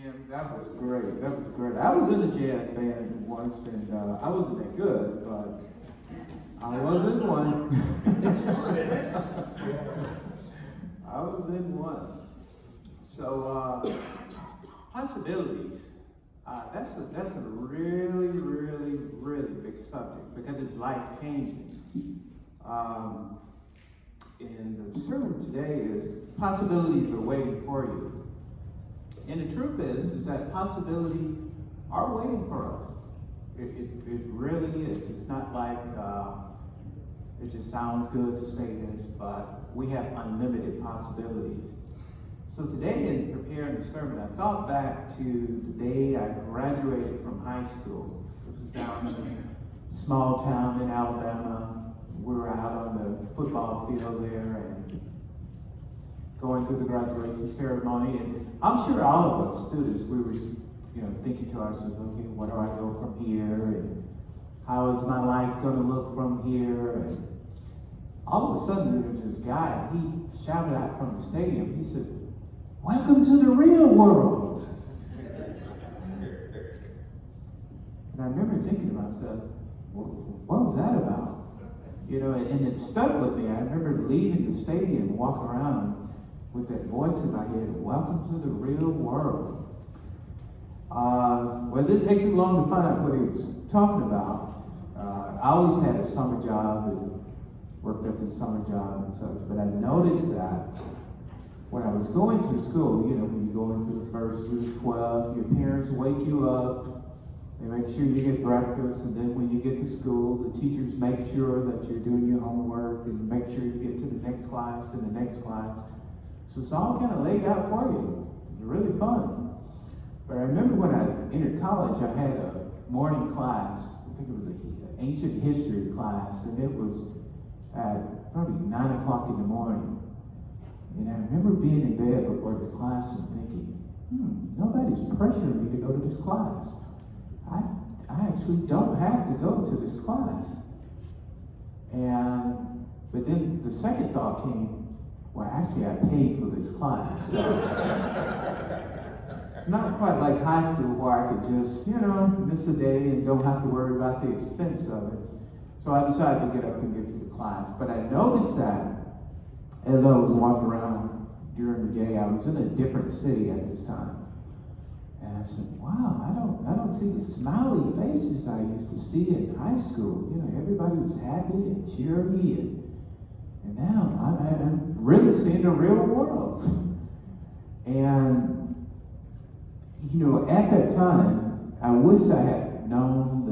Jim, that was great. That was great. I was in a jazz band once, and I wasn't that good, but I was in one. I was in one. So, possibilities. That's a really, really, really big subject because it's life-changing. And the sermon today is possibilities are waiting for you. And the truth is that possibilities are waiting for us. It really is. It's not like it just sounds good to say this, but we have unlimited possibilities. So today in preparing the sermon, I thought back to the day I graduated from high school. It was down in a small town in Alabama. We were out on the football field there and going through the graduation ceremony, and I'm sure all of us students, we were, thinking to ourselves, okay, where do I go from here, and how is my life going to look from here? And all of a sudden, there was this guy. He shouted out from the stadium. He said, "Welcome to the real world." And I remember thinking to myself, what was that about? And it stuck with me. I remember leaving the stadium, walking around with that voice in my head, "Welcome to the real world." Well, it didn't take too long to find out what he was talking about. I always had a summer job and worked at this summer job and such, but I noticed that when I was going to school, when you go into the first through 12, your parents wake you up, they make sure you get breakfast, and then when you get to school, the teachers make sure that you're doing your homework and make sure you get to the next class and the next class. So it's all kind of laid out for you. It's really fun. But I remember when I entered college, I had a morning class. I think it was an ancient history class, and it was at probably 9 o'clock in the morning. And I remember being in bed before the class and thinking, nobody's pressuring me to go to this class. I actually don't have to go to this class. But then the second thought came, well, actually I paid for this class. So not quite like high school where I could just, miss a day and don't have to worry about the expense of it. So I decided to get up and get to the class. But I noticed that as I was walking around during the day, I was in a different city at this time. And I said, wow, I don't see the smiley faces I used to see in high school. Everybody was happy and cheery, and now I'm really seeing the real world. And at that time, I wish I had known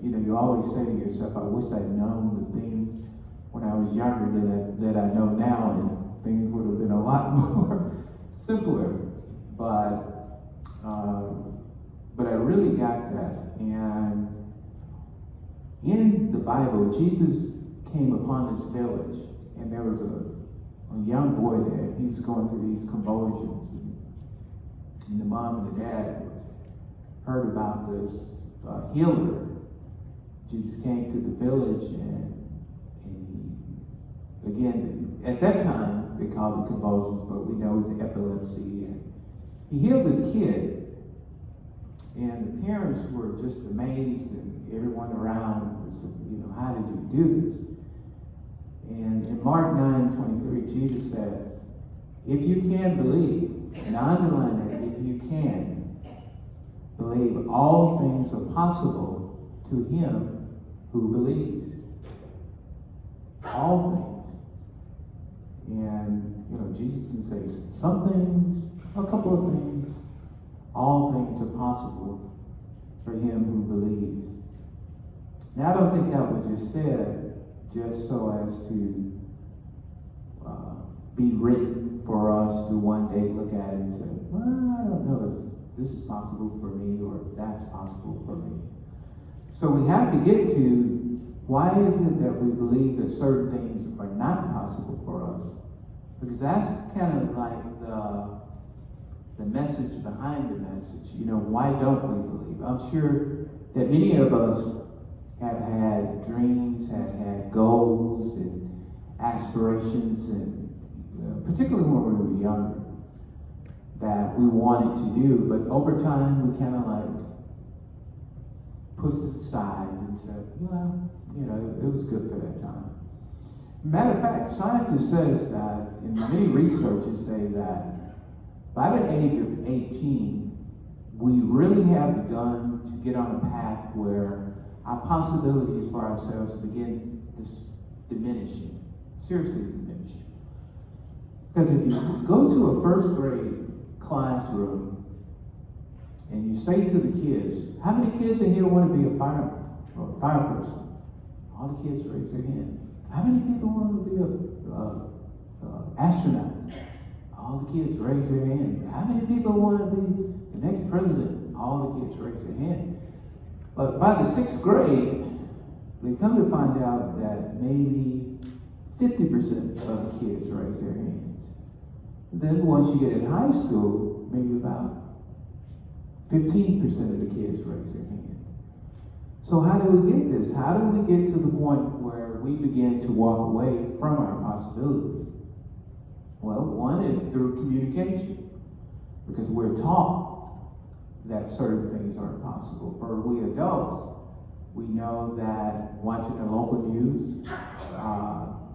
you always say to yourself, I wish I'd known the things when I was younger that I know now, and things would have been a lot more simpler. But I really got that. And in the Bible, Jesus came upon this village, and there was a young boy there. He was going through these convulsions. And the mom and the dad heard about this healer. Jesus came to the village, and again, at that time, they called it convulsions, but we know it's epilepsy. And he healed this kid. And the parents were just amazed, and everyone around was, how did you do this? And in Mark 9:23, Jesus said, if you can believe, and I underline that, if you can believe, all things are possible to him who believes. All things. And, Jesus can say some things, a couple of things. All things are possible for him who believes. Now, I don't think that was just said just so as to be written for us to one day look at it and say, well, I don't know if this is possible for me or if that's possible for me. So we have to get to why is it that we believe that certain things are not possible for us? Because that's kind of like the message behind the message. Why don't we believe? I'm sure that many of us have had dreams, have had goals and aspirations, and particularly when we were younger. that we wanted to do, but over time we kind of like pushed it aside and said, well, you know, it was good for that time. Matter of fact, scientists says that, and many researchers say that by the age of 18, we really have begun to get on a path where our possibilities for ourselves begin diminishing, seriously diminishing. Because if you go to a first grade classroom and you say to the kids, how many kids in here want to be a fireman or a fire person? All the kids raise their hand. How many people want to be an astronaut? All the kids raise their hand. How many people want to be the next president? All the kids raise their hand. But by the sixth grade, we come to find out that maybe 50% of the kids raise their hands. Then once you get in high school, maybe about 15% of the kids raise their hand. So how do we get this? How do we get to the point where we begin to walk away from our possibilities? Well, one is through communication, because we're taught that certain things aren't possible. For we adults, we know that watching the local news,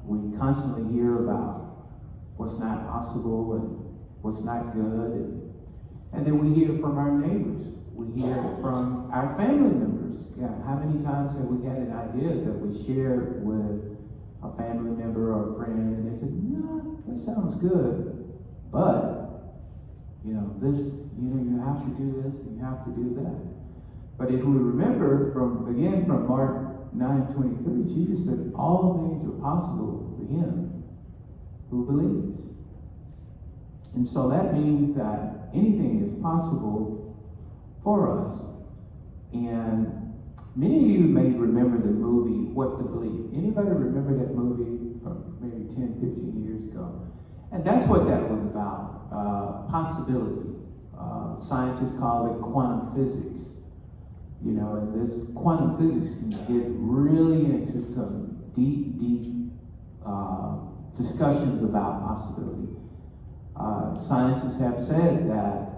we constantly hear about what's not possible and what's not good. And then we hear from our neighbors. We hear from our family members. Yeah, how many times have we had an idea that we shared with a family member or a friend, and they said, no, that sounds good, but, you know, this, you know, you have to do this, and you have to do that. But if we remember from Mark 9:23, Jesus said, all things are possible to him who believes. And so that means that anything is possible for us. And many of you may remember the movie, What to Believe. Anybody remember that movie from maybe 10, 15 years ago? And that's what that was about, possibility. Scientists call it quantum physics. You know, and this quantum physics can get really into some deep discussions about possibility. Scientists have said that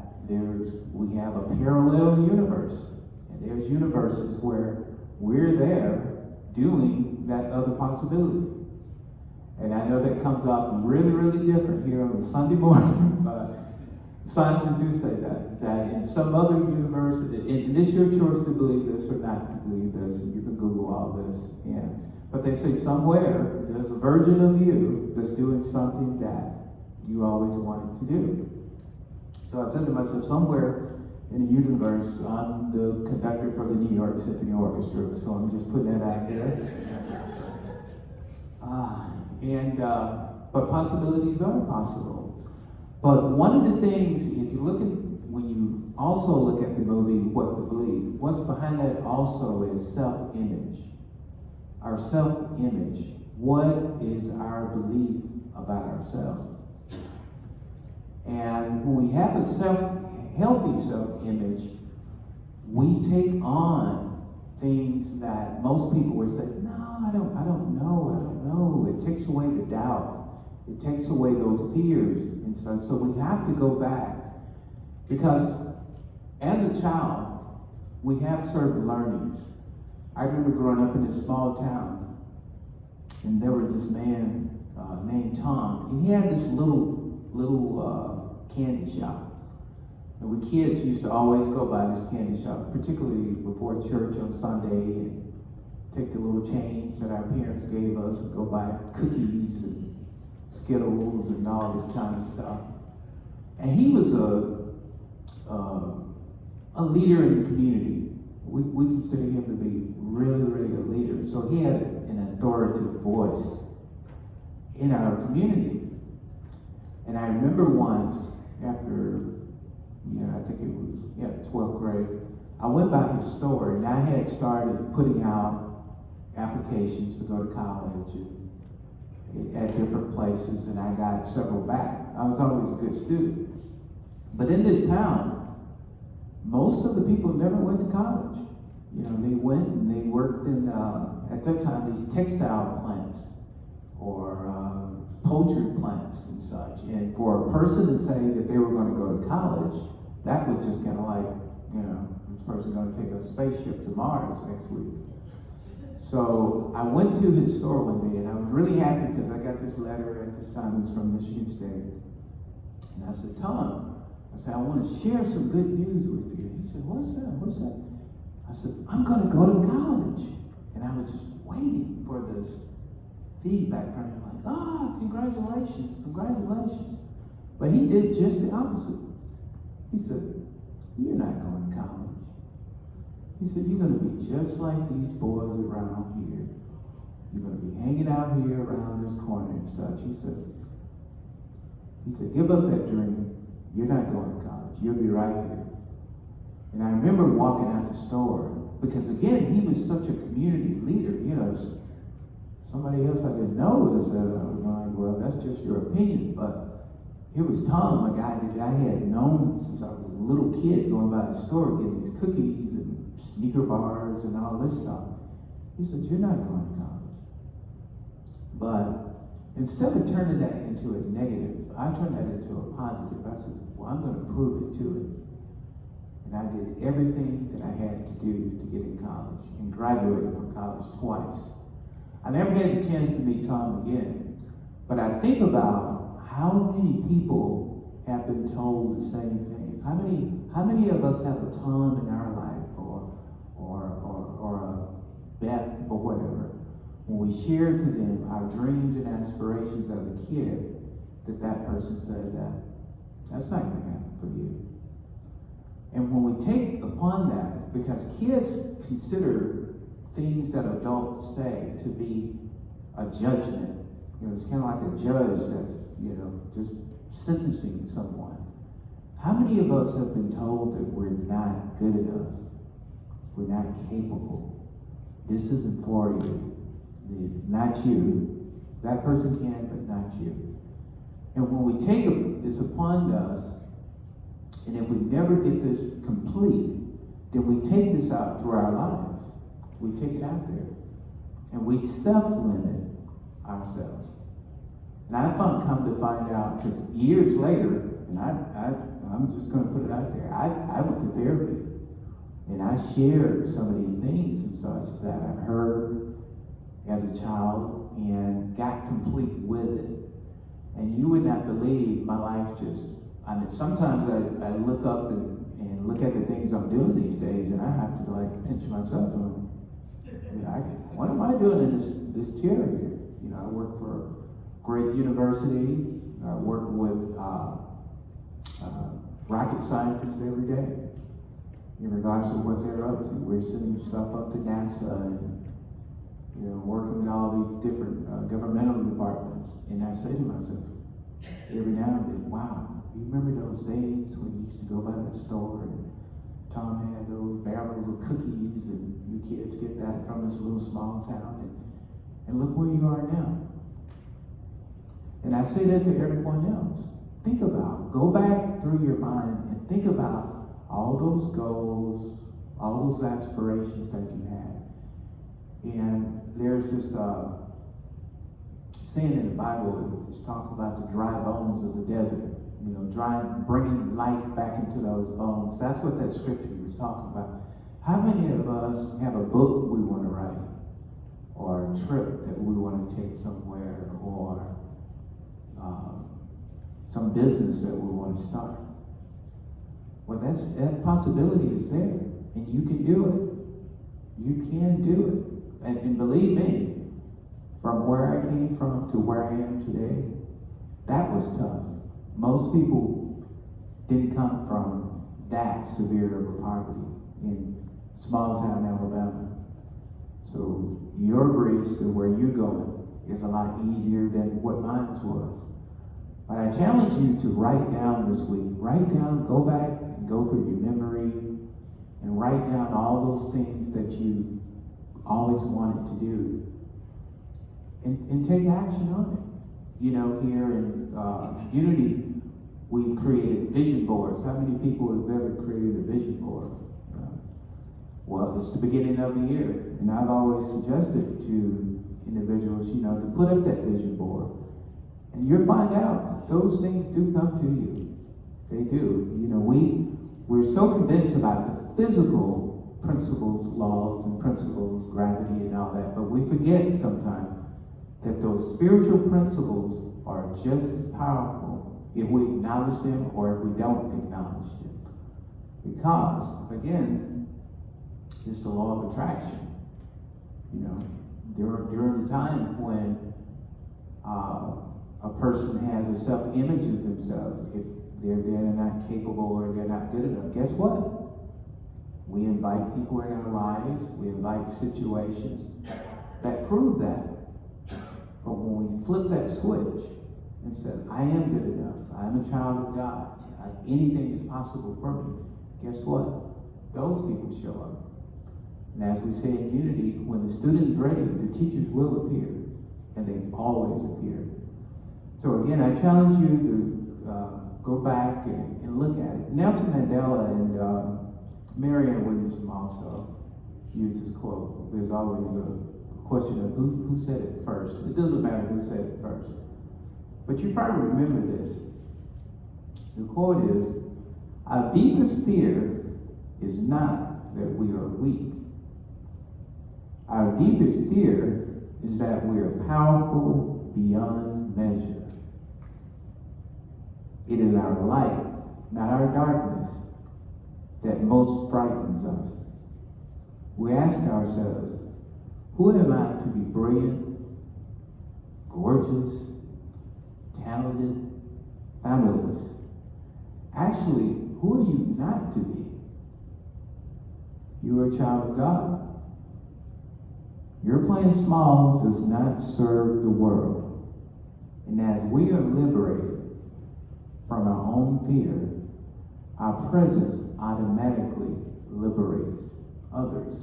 we have a parallel universe, and there's universes where we're there doing that other possibility. And I know that comes off really, really different here on a Sunday morning, but scientists do say that in some other universe, and it's your choice to believe this or not to believe this, and you can Google all this. But they say somewhere there's a version of you that's doing something that you always wanted to do. So I said to myself, somewhere in the universe, I'm the conductor for the New York Symphony Orchestra, so I'm just putting that out there. But possibilities are possible. But one of the things, if you look at, when you also look at the movie What to Believe, what's behind that also is self-image. Our self-image. What is our belief about ourselves? And when we have a healthy self-image, we take on things that most people would say, no, I don't know. It takes away the doubt. It takes away those fears and stuff. So we have to go back, because as a child, we have certain learnings. I remember growing up in a small town, and there was this man named Tom, and he had this little candy shop. And we kids used to always go by this candy shop, particularly before church on Sunday, and take the little change that our parents gave us and go buy cookies and Skittles and all this kind of stuff. And he was a leader in the community. We consider him to be really, really a leader. So he had an authoritative voice in our community. And I remember once, after, I think it was 12th grade, I went by his store, and I had started putting out applications to go to college at different places, and I got several back. I was always a good student. But in this town, most of the people never went to college. They went and they worked in, at that time, these textile plants, or poultry plants and such. And for a person to say that they were going to go to college, that was just kind of like, this person going to take a spaceship to Mars next week. So I went to his store one day, and I was really happy because I got this letter at this time. It was from Michigan State. And I said, Tom, I want to share some good news with you. He said, what's that? What's that? I said, I'm going to go to college. And I was just waiting for this feedback from him, like, congratulations, congratulations. But he did just the opposite. He said, you're not going to college. He said, you're going to be just like these boys around here. You're going to be hanging out here around this corner and such. He said, give up that dream. You're not going to college. You'll be right here. And I remember walking out the store, because again, he was such a community leader. Somebody else I didn't know would have said, well, that's just your opinion. But it was Tom, a guy that I had known since I was a little kid, going by the store getting these cookies and sneaker bars and all this stuff. He said, you're not going to college. But instead of turning that into a negative, I turned that into a positive. I said, well, I'm going to prove it to it. And I did everything that I had to do to get in college and graduated from college twice. I never had the chance to meet Tom again, but I think about how many people have been told the same thing. How many of us have a Tom in our life, or a Beth or whatever, when we share to them our dreams and aspirations as a kid, that person said that's not going to happen for you. And when we take upon that, because kids consider things that adults say to be a judgment. It's kind of like a judge that's, just sentencing someone. How many of us have been told that we're not good enough? We're not capable. This isn't for you. Not you. That person can, but not you. And when we take this upon us, and if we never get this complete, then we take this out through our lives. We take it out there. And we self-limit ourselves. And I come to find out, because years later, and I'm just going to put it out there, I went to therapy. And I shared some of these things and such that I heard as a child and got complete with it. And you would not believe my life sometimes I look up and look at the things I'm doing these days, and I have to pinch myself on. What am I doing in this chair here? I work for a great university. I work with rocket scientists every day in regards to what they're up to. We're sending stuff up to NASA and working with all these different governmental departments. And I say to myself every now and then, wow, you remember those days when you used to go by that store and Tom had those barrels of cookies and you kids get that from this little small town, and look where you are now. And I say that to everyone else. Go back through your mind and think about all those goals, all those aspirations that you had. And there's this saying in the Bible, it's talking about the dry bones of the desert. Bringing life back into those bones. That's what that scripture was talking about. How many of us have a book we want to write, or a trip that we want to take somewhere, or some business that we want to start? Well, that possibility is there, and you can do it. You can do it, and believe me, from where I came from to where I am today, that was tough. Most people didn't come from that severe of a poverty in small town Alabama. So your bridge to where you're going is a lot easier than what mine was. But I challenge you to write down this week. Go back and go through your memory and write down all those things that you always wanted to do. And take action on it. Here in Unity, we've created vision boards. How many people have ever created a vision board? Well, it's the beginning of the year, and I've always suggested to individuals, to put up that vision board And you'll find out those things do come to you. They do. You know, we're so convinced about the physical principles, laws and principles, gravity and all that, but we forget sometimes that those spiritual principles are just as powerful if we acknowledge them or if we don't acknowledge them. Because, again, it's the law of attraction. You know, during the time when a person has a self-image of themselves, if they're not capable or they're not good enough, guess what? We invite people in our lives, we invite situations that prove that. But when we flip that switch and say, I am good enough, I'm a child of God, anything is possible for me, guess what? Those people show up. And as we say in Unity, when the student is ready, the teachers will appear, and they always appear. So again, I challenge you to go back and look at it. Nelson Mandela and Marianne Williamson also use this quote. There's always a question of who said it first. It doesn't matter who said it first. But you probably remember this. The quote is, our deepest fear is not that we are weak. Our deepest fear is that we are powerful beyond measure. It is our light, not our darkness, that most frightens us. We ask ourselves, who am I to be brilliant, gorgeous, talented, fabulous? Actually, who are you not to be? You are a child of God. Your playing small does not serve the world. And as we are liberated from our own fear, our presence automatically liberates others.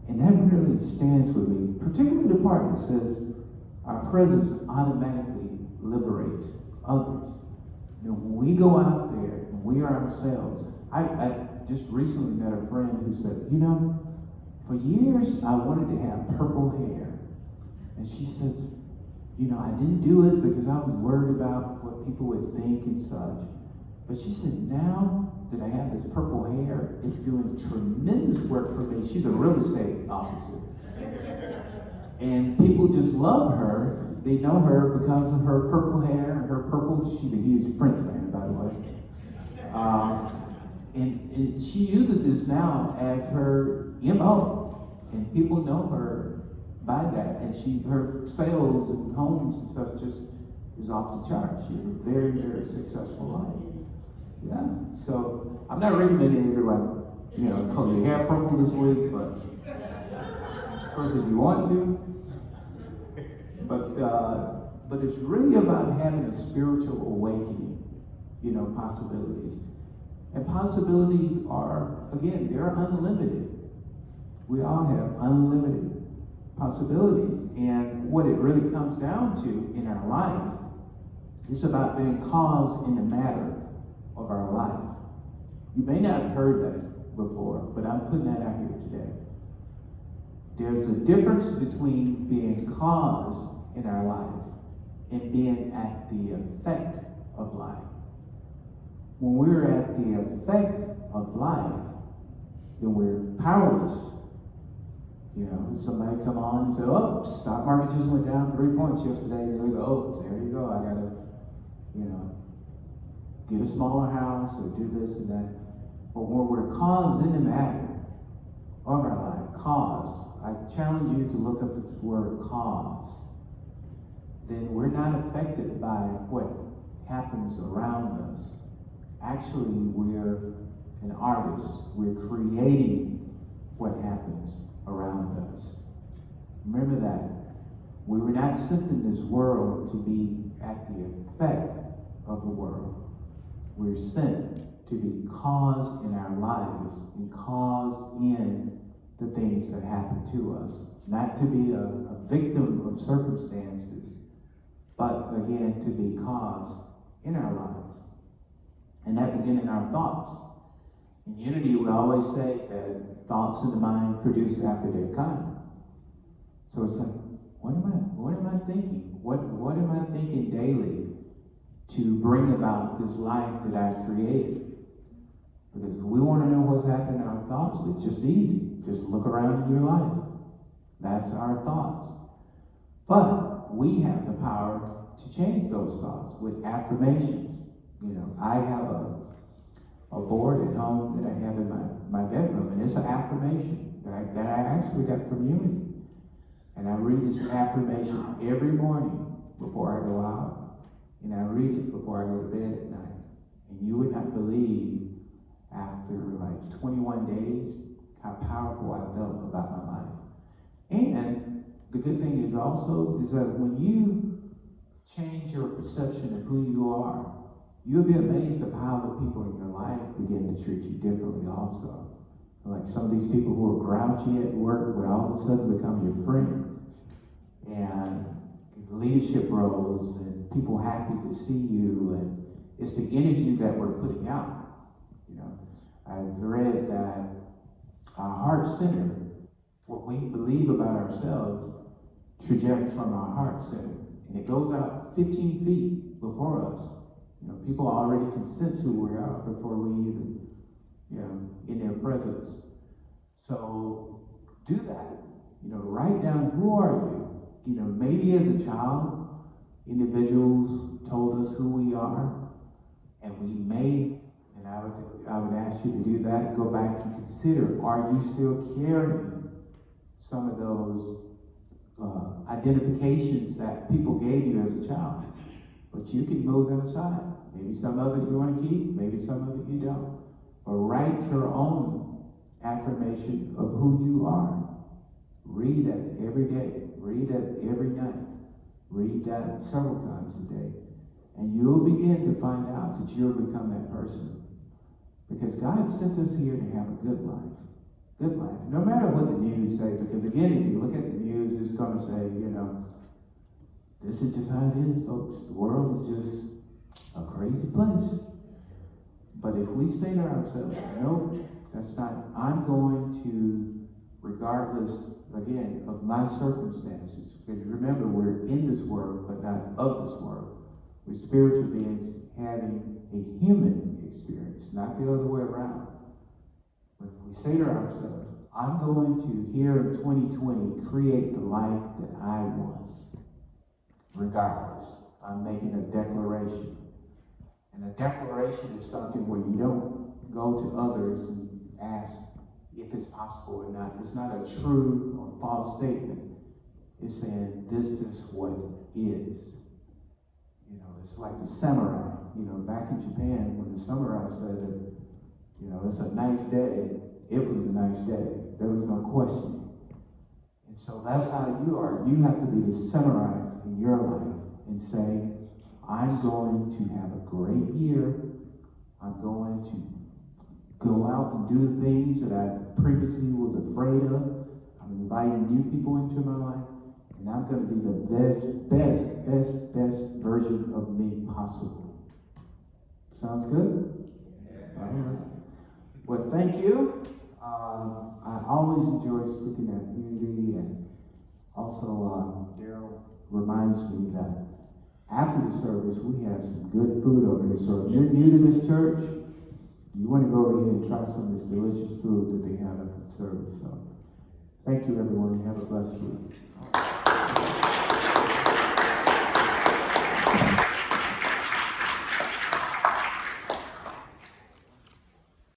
And that really stands with me, particularly the part that says our presence automatically liberates others. You know, when we go out there and we are ourselves, I just recently met a friend who said, you know, for years I wanted to have purple hair. And she said, you know, I didn't do it because I was worried about what people would think and such. But she said, now that I have this purple hair, it's doing tremendous work for me. She's a real estate officer. And people just love her. They know her because of her purple hair and her purple, she's a huge Prince fan, by the way. And she uses this now as her MO. And people know her by that. And her sales and homes and stuff just is off the chart. She has a very, very successful life. Yeah. So I'm not recommending everyone, you know, color your hair purple this week, but of course if you want to. But it's really about having a spiritual awakening, you know, possibilities. And possibilities are, again, they're unlimited. We all have unlimited possibilities. And what it really comes down to in our life is about being cause in the matter of our life. You may not have heard that before, but I'm putting that out here today. There's a difference between being cause in our life and being at the effect of life. When we're at the effect of life, then we're powerless. You know, somebody come on and say, oh, stock market just went down 3 points yesterday. And they go, oh, there you go. I got to, you know, get a smaller house or do this and that. But when we're caused in the matter of our life, caused, I challenge you to look up this word cause. Then we're not affected by what happens around us. Actually, we're an artist. We're creating what happens around us. Remember that. We were not sent in this world to be at the effect of the world. We're sent to be cause in our lives and cause in the things that happen to us. Not to be a victim of circumstances, but again, to be cause in our lives. And that begins in our thoughts. In Unity, we always say that thoughts in the mind produce after their kind. So it's like, what what am I thinking? What am I thinking daily to bring about this life that I've created? Because if we want to know what's happening in our thoughts, it's just easy. Just look around in your life. That's our thoughts. But we have the power to change those thoughts with affirmations. I have a board at home that I have in my bedroom, and it's an affirmation that I actually got from Unity. And I read this affirmation every morning before I go out, and I read it before I go to bed at night. And you would not believe, after like 21 days, how powerful I felt about my life. And the good thing is also is that when you change your perception of who you are, you'll be amazed of how the people in your life begin to treat you differently also. Like some of these people who are grouchy at work would all of a sudden become your friend. And leadership roles and people happy to see you, and it's the energy that we're putting out. I've read that our heart center, what we believe about ourselves, trajects from our heart center. And it goes out 15 feet before us. People already can sense who we are before we even, in their presence. So do that. Write down, who are you? Maybe as a child, individuals told us who we are, and we may, and I would ask you to do that, go back and consider, are you still carrying some of those identifications that people gave you as a child? But you can move them aside. Maybe some of it you want to keep, maybe some of it you don't. But write your own affirmation of who you are. Read that every day. Read that every night. Read that several times a day. And you'll begin to find out that you'll become that person. Because God sent us here to have a good life. Good life. No matter what the news say, because again, if you look at the news, it's going to say, this is just how it is, folks. The world is just a crazy place. But if we say to ourselves, nope, that's not, I'm going to, regardless, again, of my circumstances, because remember, we're in this world, but not of this world. We're spiritual beings having a human experience, not the other way around. But if we say to ourselves, I'm going to, here in 2020, create the life that I want. Regardless, I'm making a declaration. And a declaration is something where you don't go to others and ask if it's possible or not. It's not a true or false statement. It's saying, this is what is. It's like the samurai. Back in Japan, when the samurai said that, it's a nice day, it was a nice day. There was no question. And so that's how you are. You have to be the samurai in your life and say, I'm going to have a great year. I'm going to go out and do the things that I previously was afraid of. I'm inviting new people into my life, and I'm going to be the best version of me possible. Sounds good? Yes. All right. Well, thank you. I always enjoy speaking at Unity, and also Daryl reminds me that after the service, we have some good food over here. So if you're new to this church, you want to go over here and try some of this delicious food that they have at the service. So thank you, everyone. Have a blessed week.